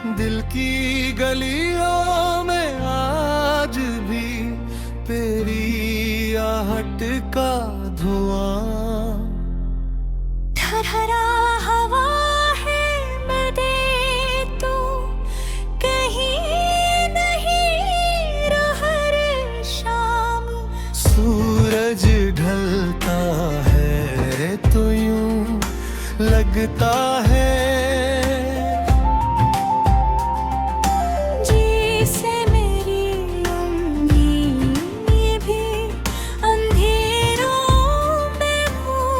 दिल की गलियों में आज भी तेरी आहट का धुआं। ठहरा हवा है मैं दे तू कहीं नहीं हर शाम। सूरज ढलता है तो यूं लगता है जैसे मेरी उम्मीद भी अंधेरों में हूँ।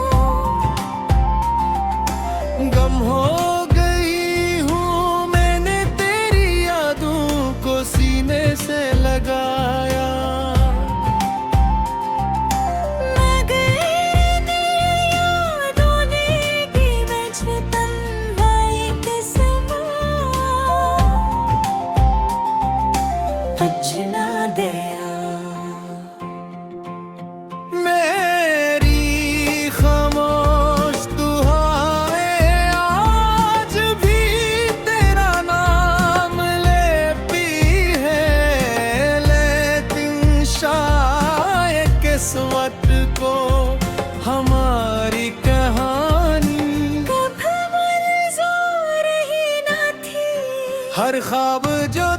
गम हो गई हूँ मैंने तेरी यादों को सीने से लगाया। मेरी खामोश दुआएं आज भी तेरा नाम लेती है, लेकिन शायद किस्मत को हमारी कहानी कब मंजूर ही न थी। हर ख्वाब जो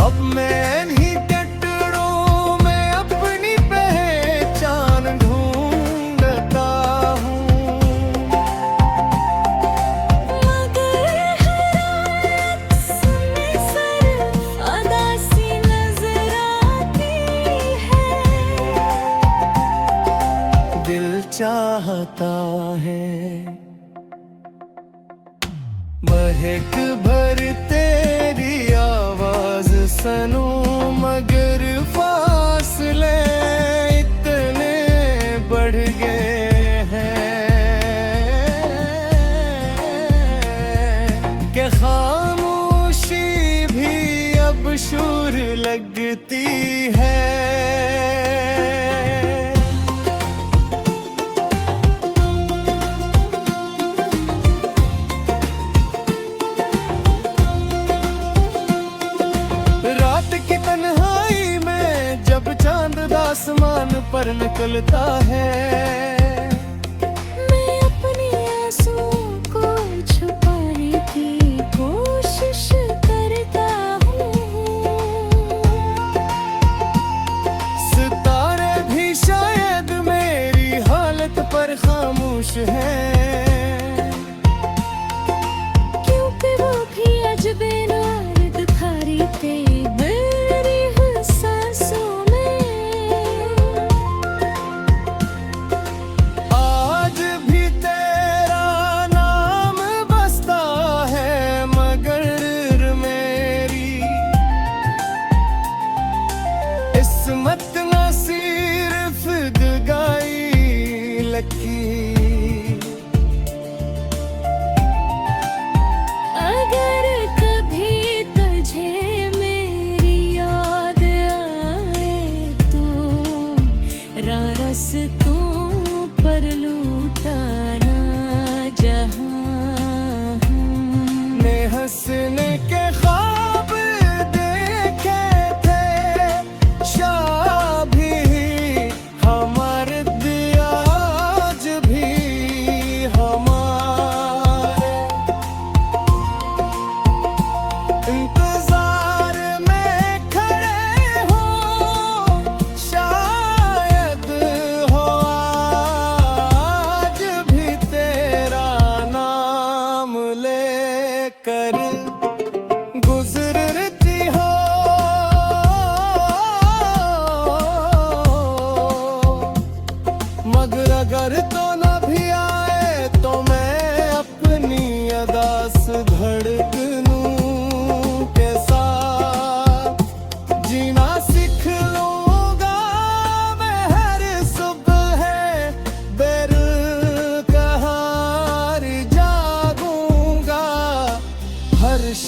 अब मैं नहीं टटरों में अपनी पहचान ढूंढता हूँ। मगर हर में सिर्फ अदासी नजर आती है। दिल चाहता है महक भर तेरी आवाज सुनूं, मगर फासले इतने बढ़ गए हैं कि खामोशी भी अब शोर लगती है। आसमान पर निकलता है मैं अपने आंसुओं को छुपाने की कोशिश करता हूँ। सितारे भी शायद मेरी हालत पर खामोश हैं, क्योंकि वो भी अजबे नारद खरीदते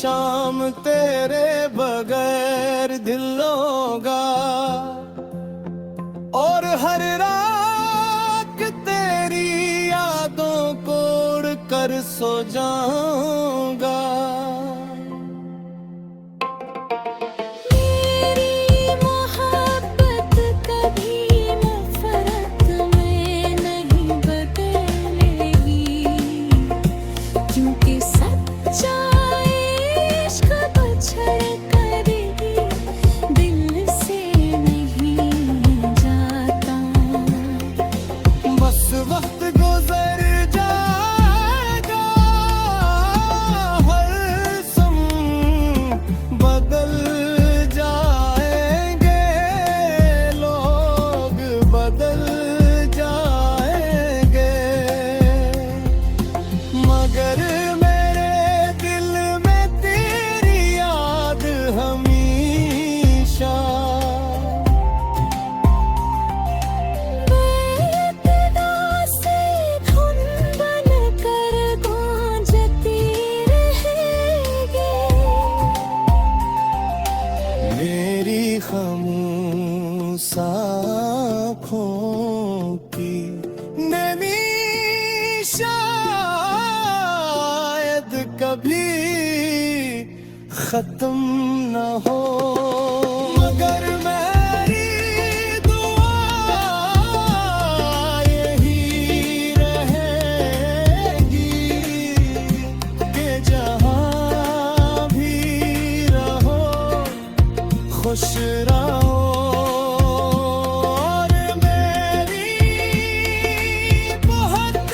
शाम तेरे बगैर दिल होगा, और हर रात तेरी यादों को उड़ कर सो जाऊंगा। खामोश आँखों की नमी शायद कभी खत्म न हो, मगर मेरी दुआ यही रहेगी कि जहाँ भी रहो खुश रहो। और मेरी बहुत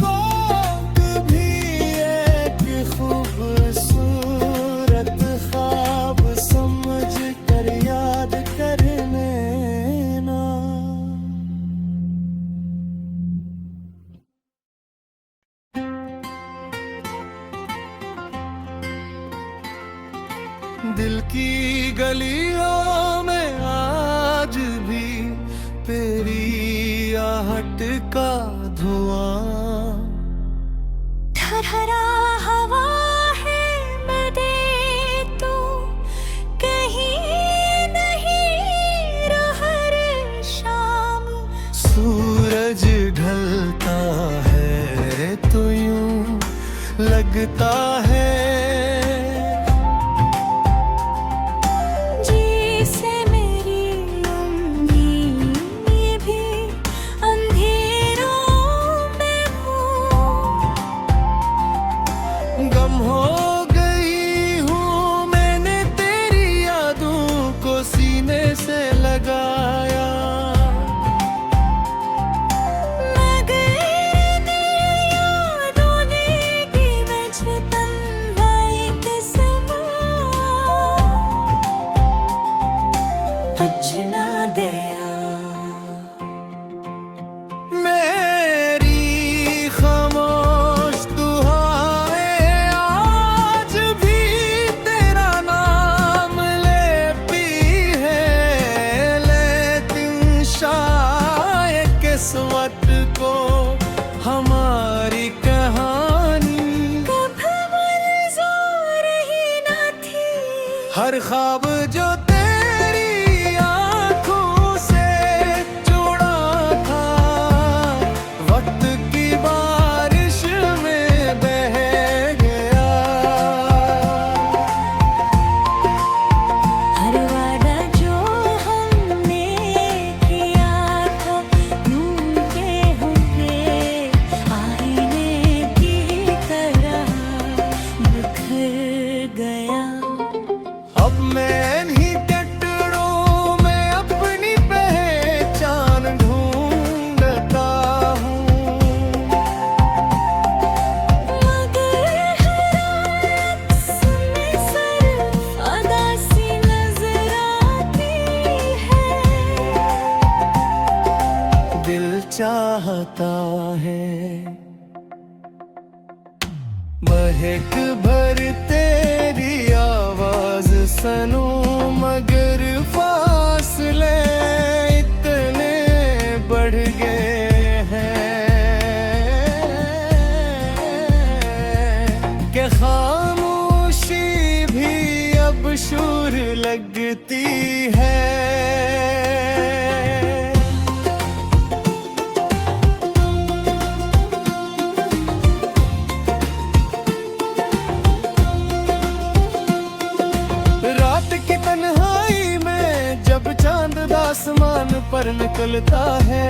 कोक भी एक खूबसूरत ख्वाब समझ कर याद करने ना। दिल की गलियों में आज भी तेरी आहट का धुआं, ठहरा हवा है मदे तो कहीं नहीं हर शाम, सूरज ढलता है तो यूं लगता है गम हो गई हूँ मैंने तेरी यादों को सीने से लगाया, मगर यादों ने की मुझे तन्हाई के समा, तुझ ना दया किस्मत को हमारी कहानी कभी मंजूर ही न थी, हर ख्वाब जो तेरी आंखों से जुड़ा था वक्त की बारिश में बह गया। हर वादा जो हमने किया था यूं के होंगे आईने की तरह बिखर गया। अब मैं नहीं टटरों में अपनी पहचान ढूंढता हूँ, मगर हर अक्स में सिर्फ अदा सी नजर आती है। दिल चाहता है महक भर तेरी आवाज सुनूं, मगर फासले इतने बढ़ गए हैं कि खामोशी मशहूर लगती है। रात की तन्हाई में जब चांद आसमान पर निकलता है,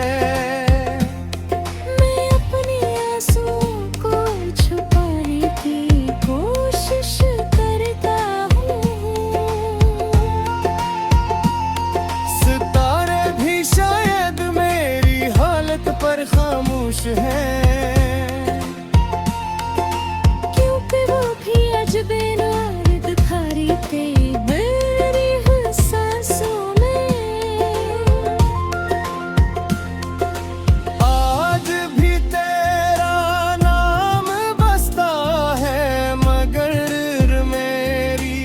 मैं अपने आंसुओं को छुपाने की कोशिश करता हूँ। सितारे भी शायद मेरी हालत पर खामोश हैं, क्योंकि वो भी अजबे नारद खारी थे मेरी सांसों में। आज भी तेरा नाम बसता है मगर मेरी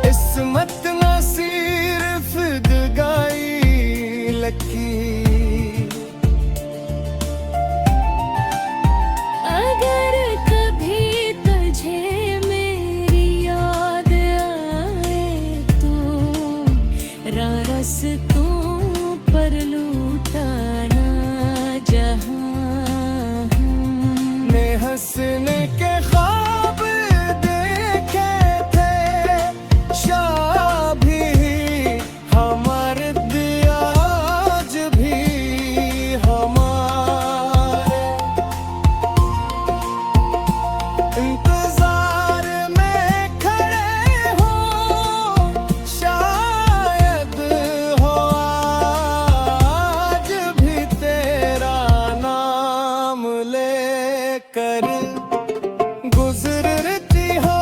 इस्मत ना सिर्फ दगाई लकी। अगर कभी तुझे मेरी याद आए तो रास्तों पर लूटाना जहां ने हंसने के ख्वाब देखे थे, शाह भी हमारे दिया आज भी हमारे इंतजार में खड़े हो, शायद हो आज भी तेरा नाम लेकर गुजरती हो।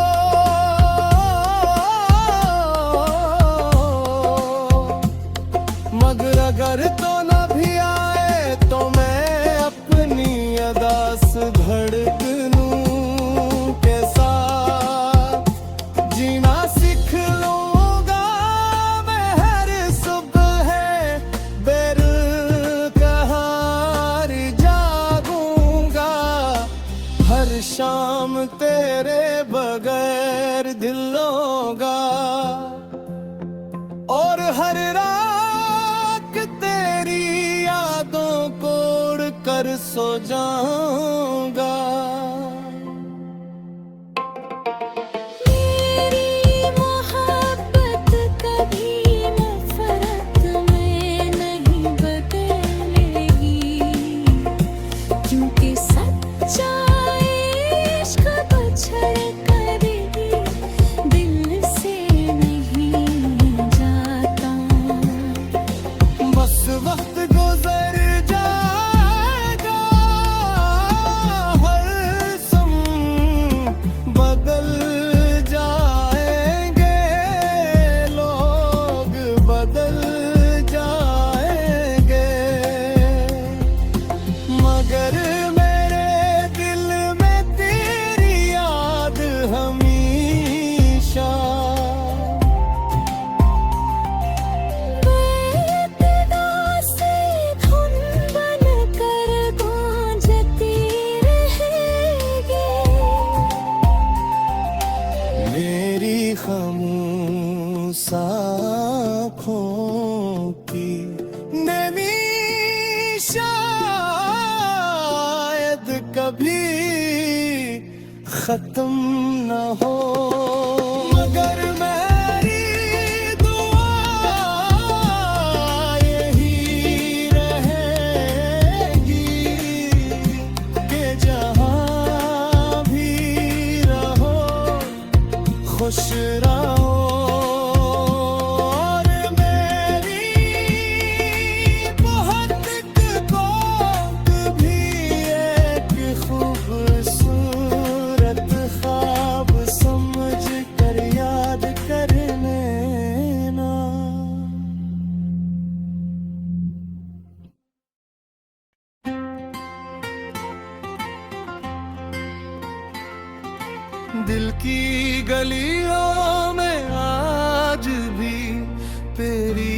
मगर अगर तो न भी आए तो मैं अपनी अदास धड़कनों के साथ जीना सीख लूंगा। मैं हर सुबह बेरुकहार जागूंगा, हर शाम तेरे बगैर दिल होगा, और हर रात तेरी यादों को उड़ कर सो जाऊंगा। मेरी मोहब्बत कभी नफरत में नहीं बदलेगी, क्योंकि सच्चा इश्क बछड़ कर दिल से नहीं जाता। बस वक्त गुजर जाएगा, हर सम बदल जाएंगे, लोग बदल जाएंगे, मगर मेरे दिल में तेरी याद हमेशा। बेतदा से धुन बनकर गूंजती रहेगी। मेरी खामोश आँखों की नमी शायद कभी खत्म न हो, मगर मेरी दुआ यही रहेगी कि जहाँ भी रहो खुश रहो। और मेरी बहुत कोक भी एक खूबसूरत ख्वाब समझ कर याद करने ना। दिल की गलियों में आज भी तेरी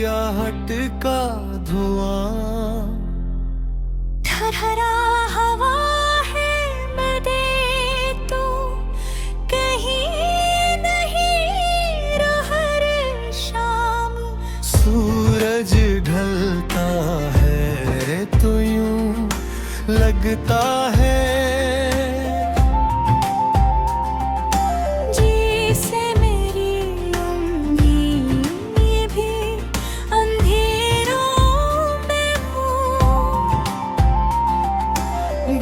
आहट का धुआं, ठहरा हवा है मैं दे तो कह लगता है। जैसे मेरी उम्मीद भी अंधेरों में हो,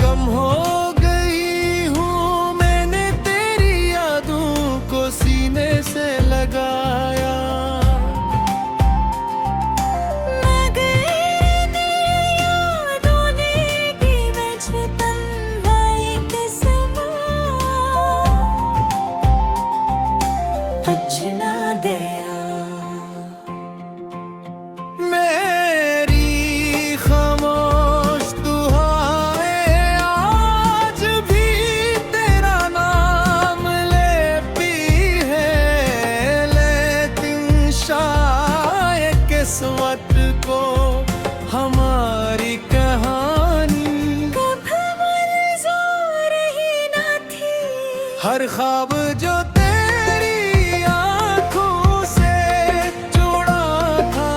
गम हो गई हूँ मैंने तेरी यादों को सीने से लगाया। मेरी खामोश दुआएं आज भी तेरा नाम लेती है, लेकिन शायद किस्मत को हमारी कहानी कभी मंजूर ही न थी। हर ख्वाब जो तेरी आंखों से जुड़ा था,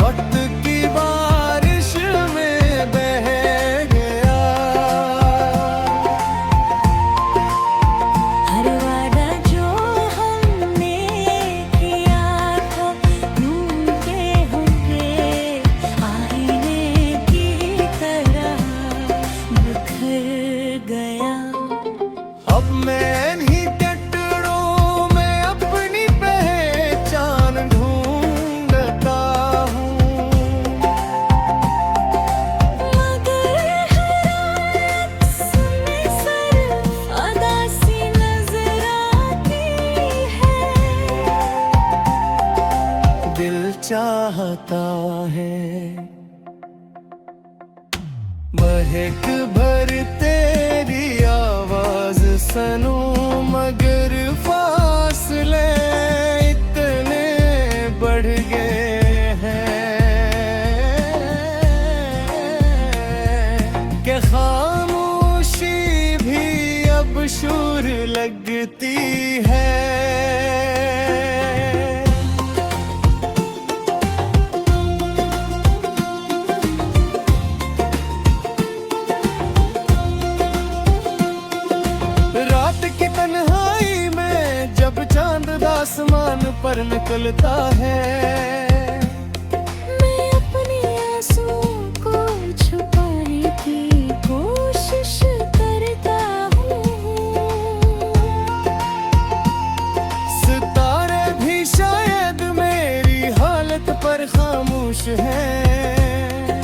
वक्त की बारिश में बह गया। हर वादा जो हमने किया था, टूटे हुए आईने की तरह बिखर गया। अब मैं इन्हीं टुकड़ों में अपनी पहचान ढूंढता हूँ, मगर हर अक्स में सिर्फ उदासी नजर आती है। दिल चाहता है महक भर तेरी आवाज सुनूं, मगर फासले इतने बढ़ गए हैं कि खामोशी भी अब शोर लगती है। रात की तन्हाई में जब चांद आसमान पर निकलता है, मैं अपने आंसुओं को छुपाने की कोशिश करता हूँ। सितारे भी शायद मेरी हालत पर खामोश हैं,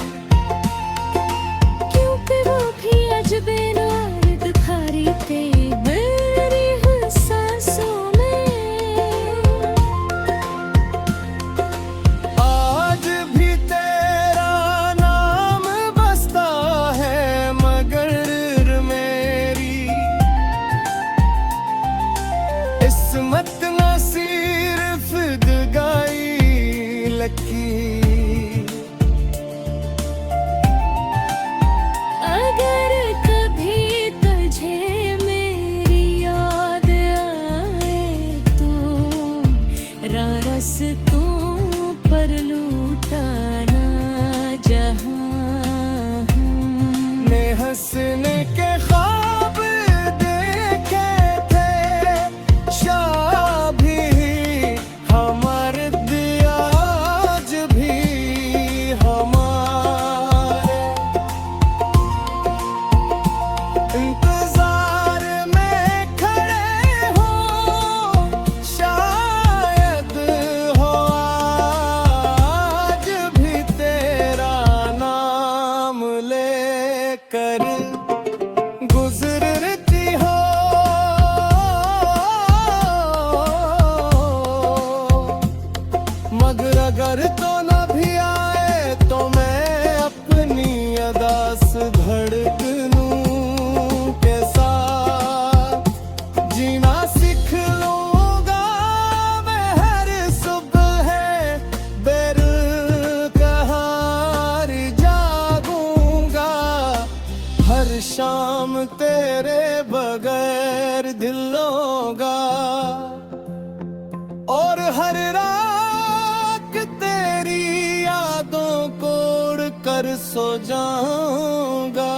क्योंकि वो भी अजबे नार्द खरीदते मेरी सांसों में। आज भी तेरा नाम बसता है, मगर मेरी किस्मत न सिर्फ दगाई लकी। अगर कभी तुझे मेरी याद आए तो रास्तों पर लूटाना जहां। ने हंसने के ख्वाब देखे थे, शाह भी हमारे दिया आज भी हमारे इंतजार में खड़े हो, शायद हो आज भी तेरा नाम लेकर गुजरती हो। मगर अगर तो न भी आए तो मैं अपनी अदास धड़कनों के साथ जीना सीख लूंगा। मैं हर सुबह बेरुकहार जागूंगा, हर शाम तेरे बगैर दिल होगा, और हर रात तेरी यादों को उड़ कर सो जाऊंगा।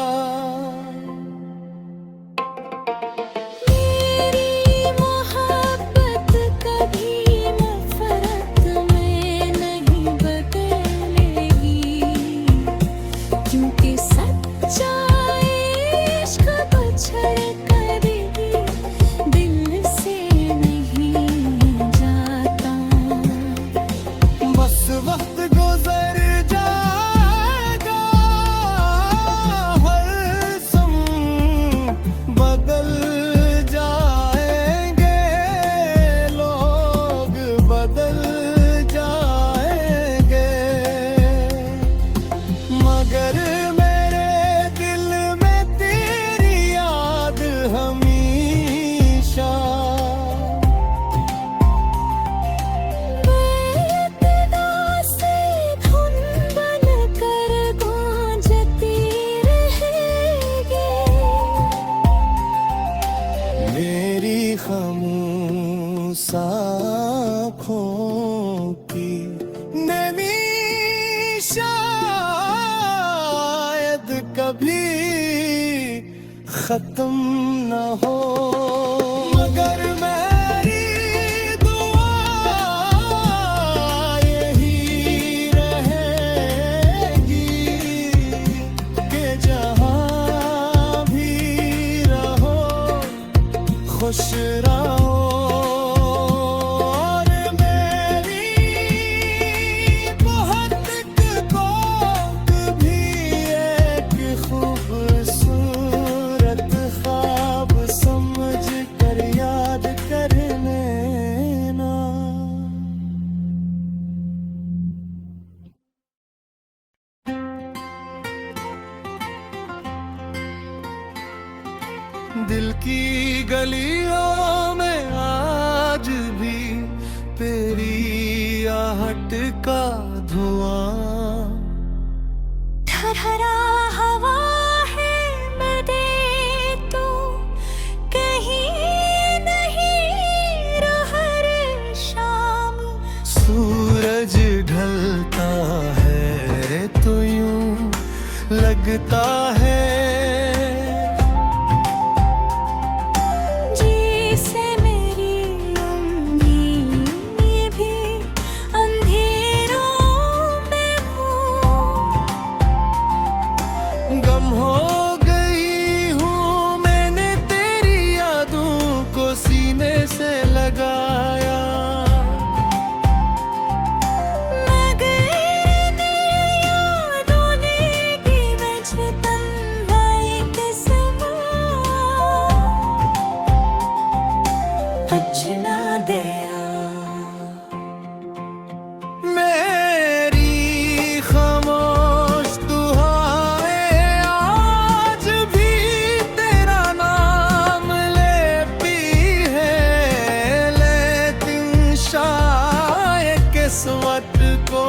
खत्म न हो, मगर मेरी दुआ यही रहेगी कि जहाँ भी रहो खुश रहो। और मेरी बहुत कोक भी एक खूबसूरत ख्वाब समझ कर याद करने ना। दिल की गलियों में आज भी तेरी आहट का धुआं, ठहरा हवा है मदे तू कहीं नहीं हर शाम। सूरज ढलता है तो यूं लगता है जैसे मेरी उम्मीद भी अंधेरों में हूँ। गम हो गई हूँ मैंने तेरी यादों को सीने से लगाया। मगर यादों ने की मुझे तन्हाई के समा बचना दिया। मेरी खामोश दुआएं आज भी तेरा नाम लेती है, लेकिन शायद किस्मत को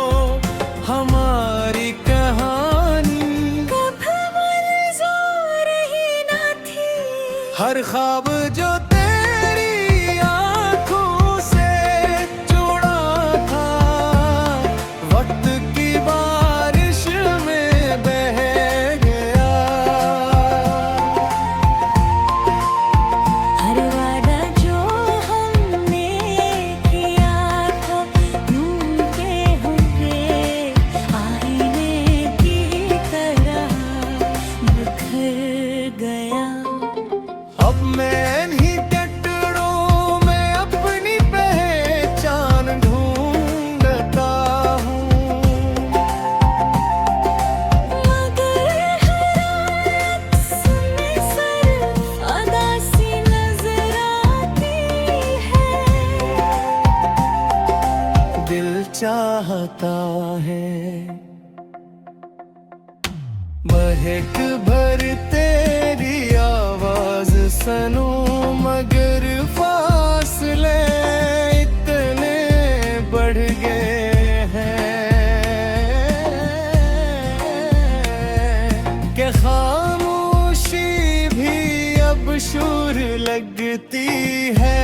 हमारी कहानी कब मंजूर ही न थी। हर ख्वाब जो तेरी आंखों से जुड़ा था वक्त की बारिश में बह गया। हर वादा जो हमने किया था यूं के होंगे आईने की तरह बिखर गया। अब मैं इन्हीं टुकड़ों में अपनी पहचान ढूंढता हूँ, मगर हर अक्स में सिर्फ अदासी नजर आती है। दिल चाहता है महक भर तेरी आवाज सुनूं, मगर फासले इतने बढ़ गए हैं कि खामोशी भी अब शोर लगती है।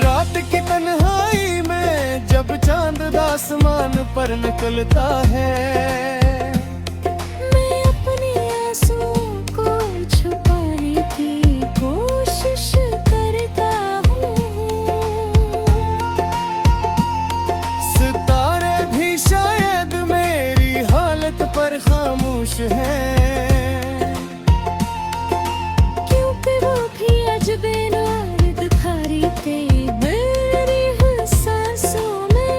रात की तन्हाई में जब चांद आसमान पर निकलता है, मैं अपने आंसुओं को छुपाने की कोशिश करता हूँ। सितारे भी शायद मेरी हालत पर खामोश हैं, क्योंकि वो भी अजबे नार दिखा रही थे मेरी सांसों में।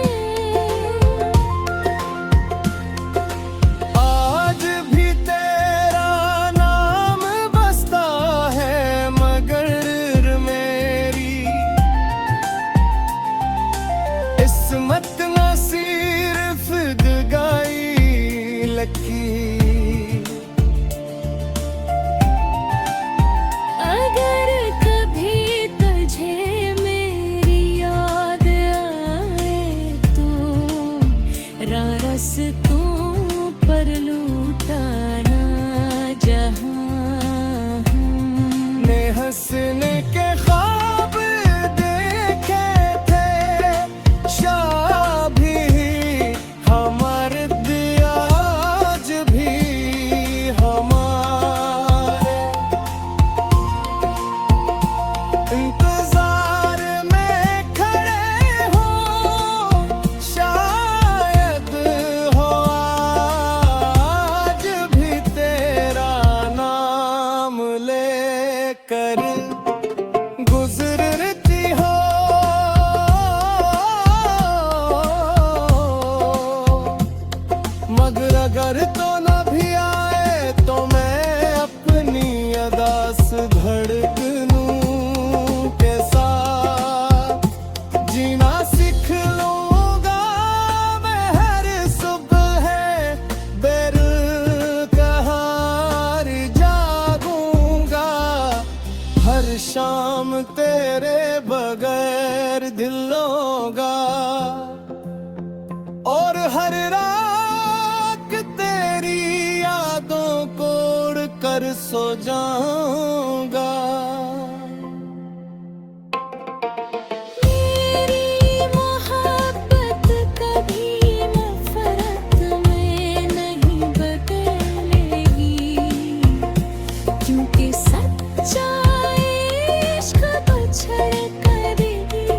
इंतजार में खड़े हो, शायद हो आज भी तेरा नाम लेकर गुजरती हो। मगर अगर तो न भी आए तो मैं अपनी अदास धड़कनों के साथ जीना सीख लूंगा। मैं हर सुबह बेरुकहार जागूंगा, हर शाम तेरे बगैर दिल होगा, और हर रात तेरी यादों को उड़ कर सो जाऊंगा। मेरी मोहब्बत कभी नफरत में नहीं बदलेगी, क्योंकि सच्चा इश्क बछड़ करेगी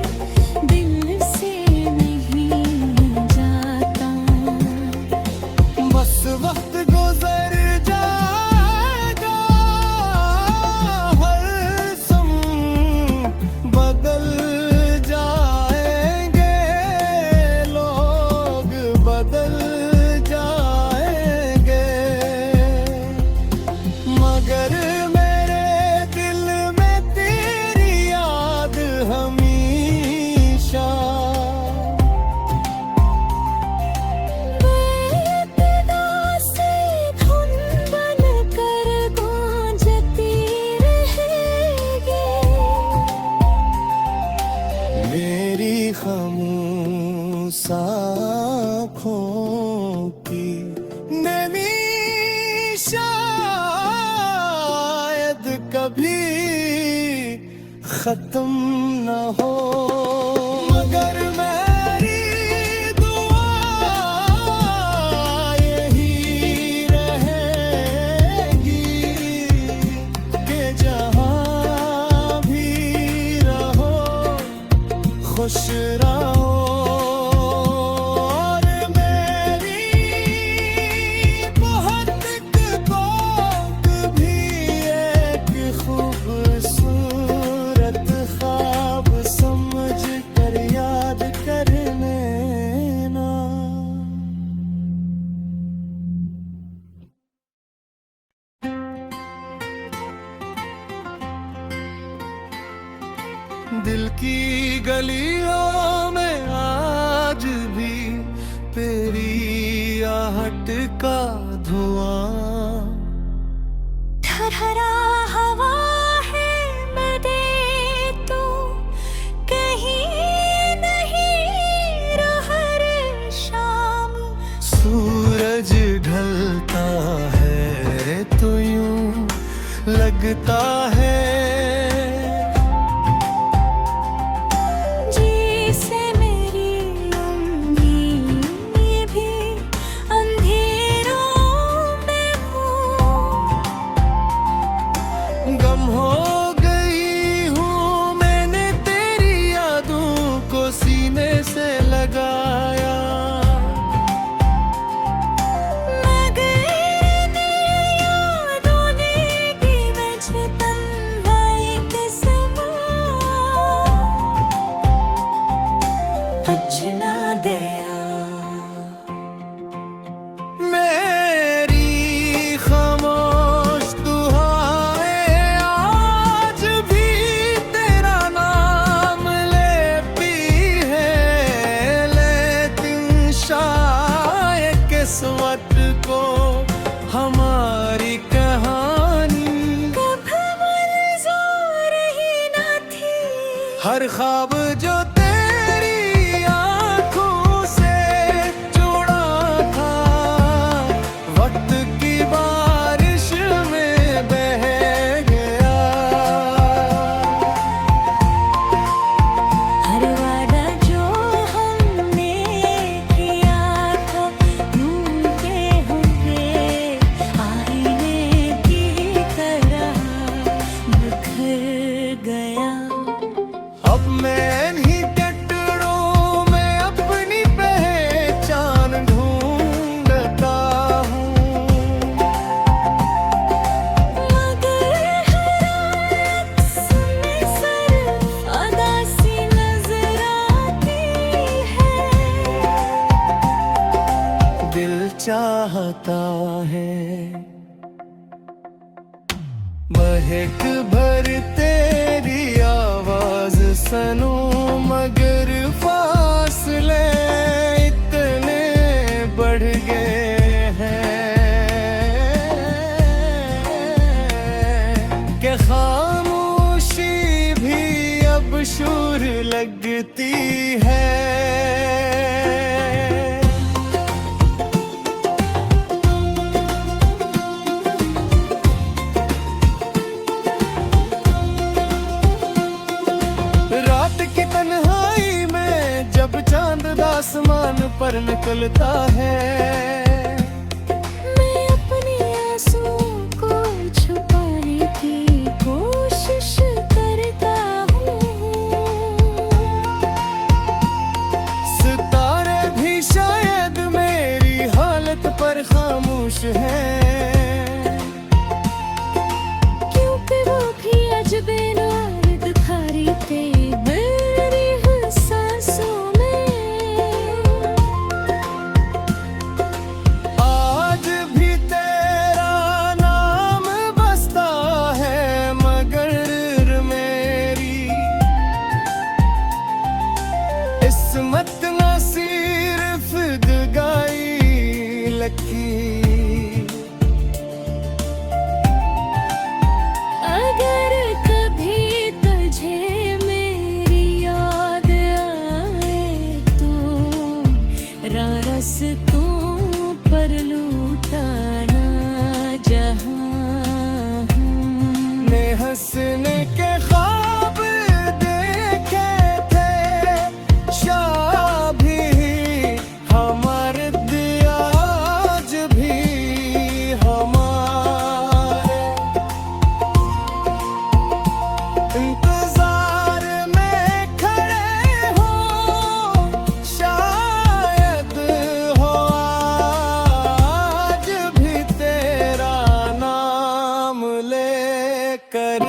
दिल से नहीं जाता। बस वक्त गुजर जाएगा, हर सम बदल जाएंगे, लोग बदल जाएंगे, मगर मेरे दिल में तेरी याद हमेशा। बेपरदा से धुन बनकर गूंजती रहेगी। मेरी खामोश आँखों की नमी शायद कभी खत्म न हो, मगर मेरी दुआ यही रहेगी कि जहाँ भी रहो खुश रहो। और मेरी बहुत कोक भी एक खूबसूरत ख्वाब समझ कर याद करने ना। दिल की गलियों में आज भी तेरी आहट का धुआं। ठहरा हवा है मेरे तो कहीं नहीं हर शाम। सूरज ढलता है तो यूं लगता है जैसे मेरी उम्मीद भी अंधेरों में हो। गम हो गई हूँ मैंने तेरी यादों को सीने से लगाया। मगर यादों ने की मुझे तन्हाई के समा तुझ ना दया। मेरी खामोश दुआएं आज भी तेरा नाम लेती है, लेकिन शायद किस्मत को हमारी कहानी कब मंजूर ही ना थी। हर ख्वाब जो तेरी आंखों से जुड़ा था, वक्त की बारिश में बह गया। हर वादा जो हमने किया था ढूंढते हुए आईने की तरह बिखर गया। मैं इन्हीं टुकड़ों में अपनी पहचान ढूंढता हूँ। मगर हर अक्स में सिर्फ अदा सी नजर आती है। दिल चाहता है महक भर तेरी आवाज सुनूं, मगर फासले इतने बढ़ गए हैं कि खामोशी भी अब शोर लगती है। रात की तन्हाई में जब चांद आसमान पर निकलता है, मैं अपने आंसुओं को छुपाने की कोशिश करता हूँ। सितारे भी शायद मेरी हालत पर खामोश हैं, क्योंकि वो भी अजबे नाद खारी थे मेरी हर सांसों में। आज भी तेरा नाम बसता है मगर मेरी इस्मत न सिर्फ दगाई लकी। अगर कभी तुझे मेरी याद आए तो रास्तों पर लूटाना जहां ने हंसने के ख्वाब देखे थे, शाह भी हमारे दिया आज भी हमारे इंतजार में खड़े हो, शायद हो आज भी तेरा नाम लेकर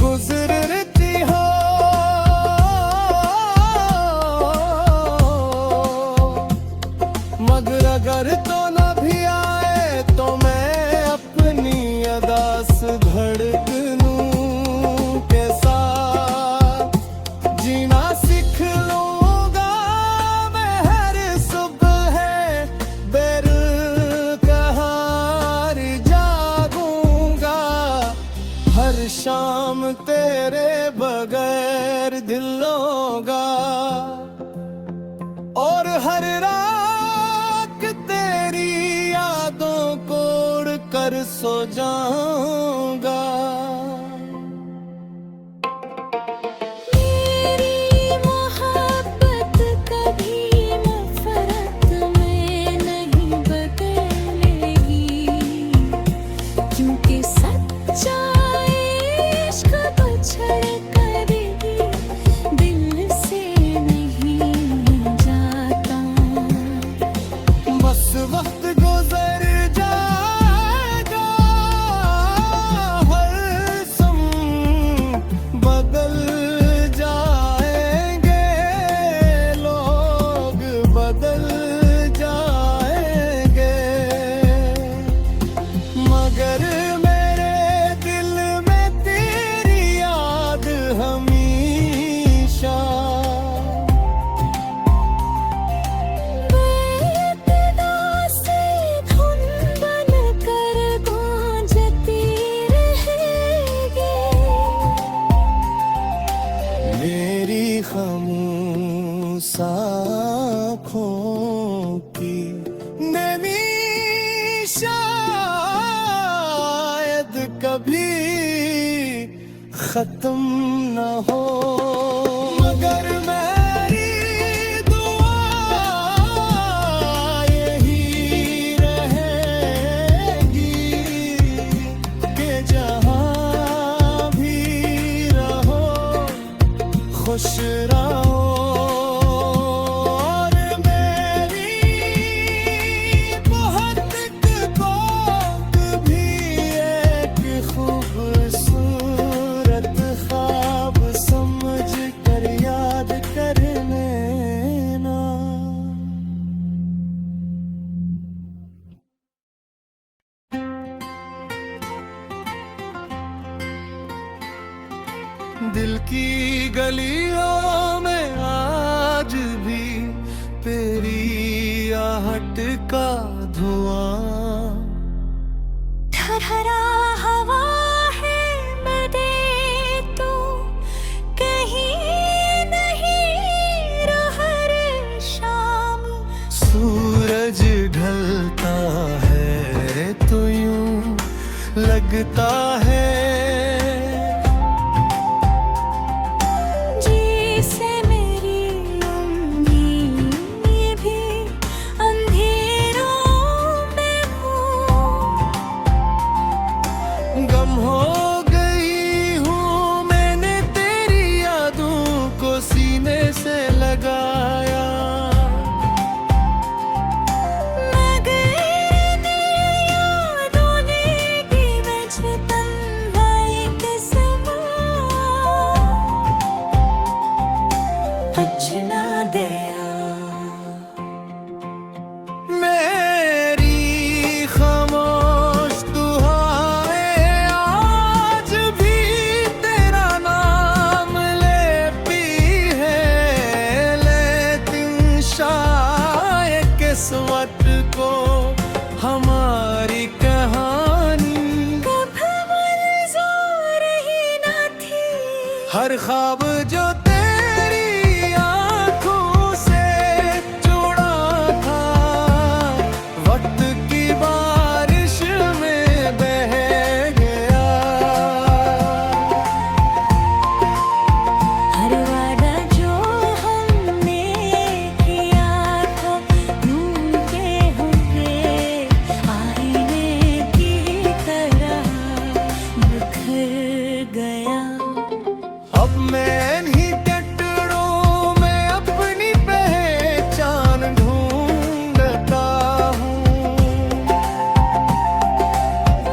गुजरती हो। मगर अगर तो न भी आए तो मैं अपनी अदा से धड़कनों के साथ जीना सीख लूंगा। मैं हर सुबह बेरुकहार जागूंगा, हर शाम तेरे बगैर दिल होगा, और हर रात तेरी यादों को उड़ कर सो जाऊंगा। मेरी मोहब्बत कभी नफरत में नहीं बदलेगी, क्योंकि सच्चा इश्क बछड़ करेगी दिल से नहीं जाता। बस वक्त गुजर जाएगा, हर सम बदल जाएंगे, लोग बदल जाएंगे, मगर मेरे दिल में तेरी याद हमेशा। बेइब्तिदा से धुन बनकर गूंजती रहेगी। मेरी खामोश आँखों की नमी शायद कभी खत्म न हो, मगर मेरी दुआ यही रहेगी कि जहाँ भी रहो खुश रहो और मेरी बहुत कोक भी एक खूबसूरत ख्वाब समझ कर याद करने ना। दिल की गलियों में आज भी तेरी आहट का धुआं। ठहरा हवा है मदे तो कहीं नहीं हर शाम। सूरज ढलता है तो यूं लगता है जैसे मेरी उम्मीद भी अंधेरों में हो। गम हो गई हूँ मैंने तेरी यादों को सीने से लगाया। मगर यादों ने की मुझ तन्हाई के समा कुछ ना दिया। मेरी खामोश दुआएं आज भी तेरा नाम लेती है, लेकिन शायद किस्मत को हमारी कहानी कब मंजूर ही न थी। हर ख्वाब जो तेरी आंखों से जुड़ा था वक्त की बारिश में बह गया। हर वादा जो हमने किया था रूठे हुए आईने की तरह बिखर गया। अब मैं नहीं टटरों में अपनी पहचान ढूंढता हूँ।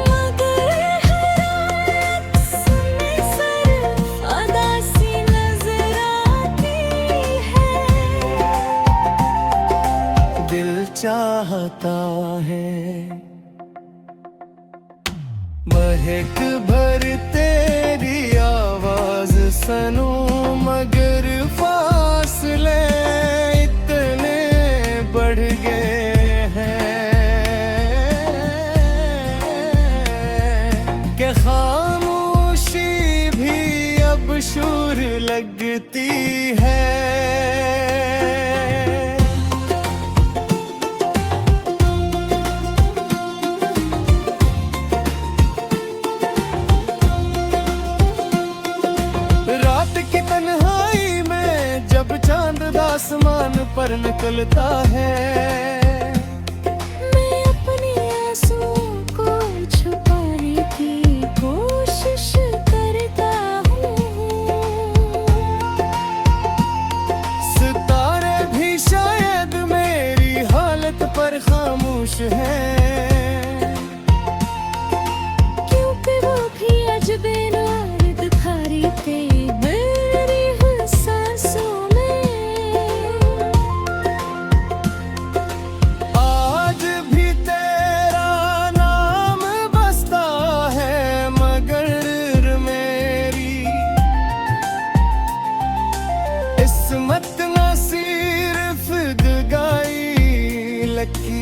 मगर हर अक्स में सिर्फ अदा सी नजर आती है। दिल चाहता है महक भर तेरी आवाज सुनूं, मगर फासले इतने बढ़ गए हैं कि खामोशी भी अब शोर लगती है। रात की तन्हाई में जब चांद आसमान पर निकलता है, मैं अपने आंसुओं को छुपाने की कोशिश करता हूँ। सितारे भी शायद मेरी हालत पर खामोश हैं, क्योंकि वो भी अजबे नार दिखा रही थे मेरी सांसों में। आज भी तेरा नाम बसता है मगर मेरी इस्मत न सिर्फ गई लकीर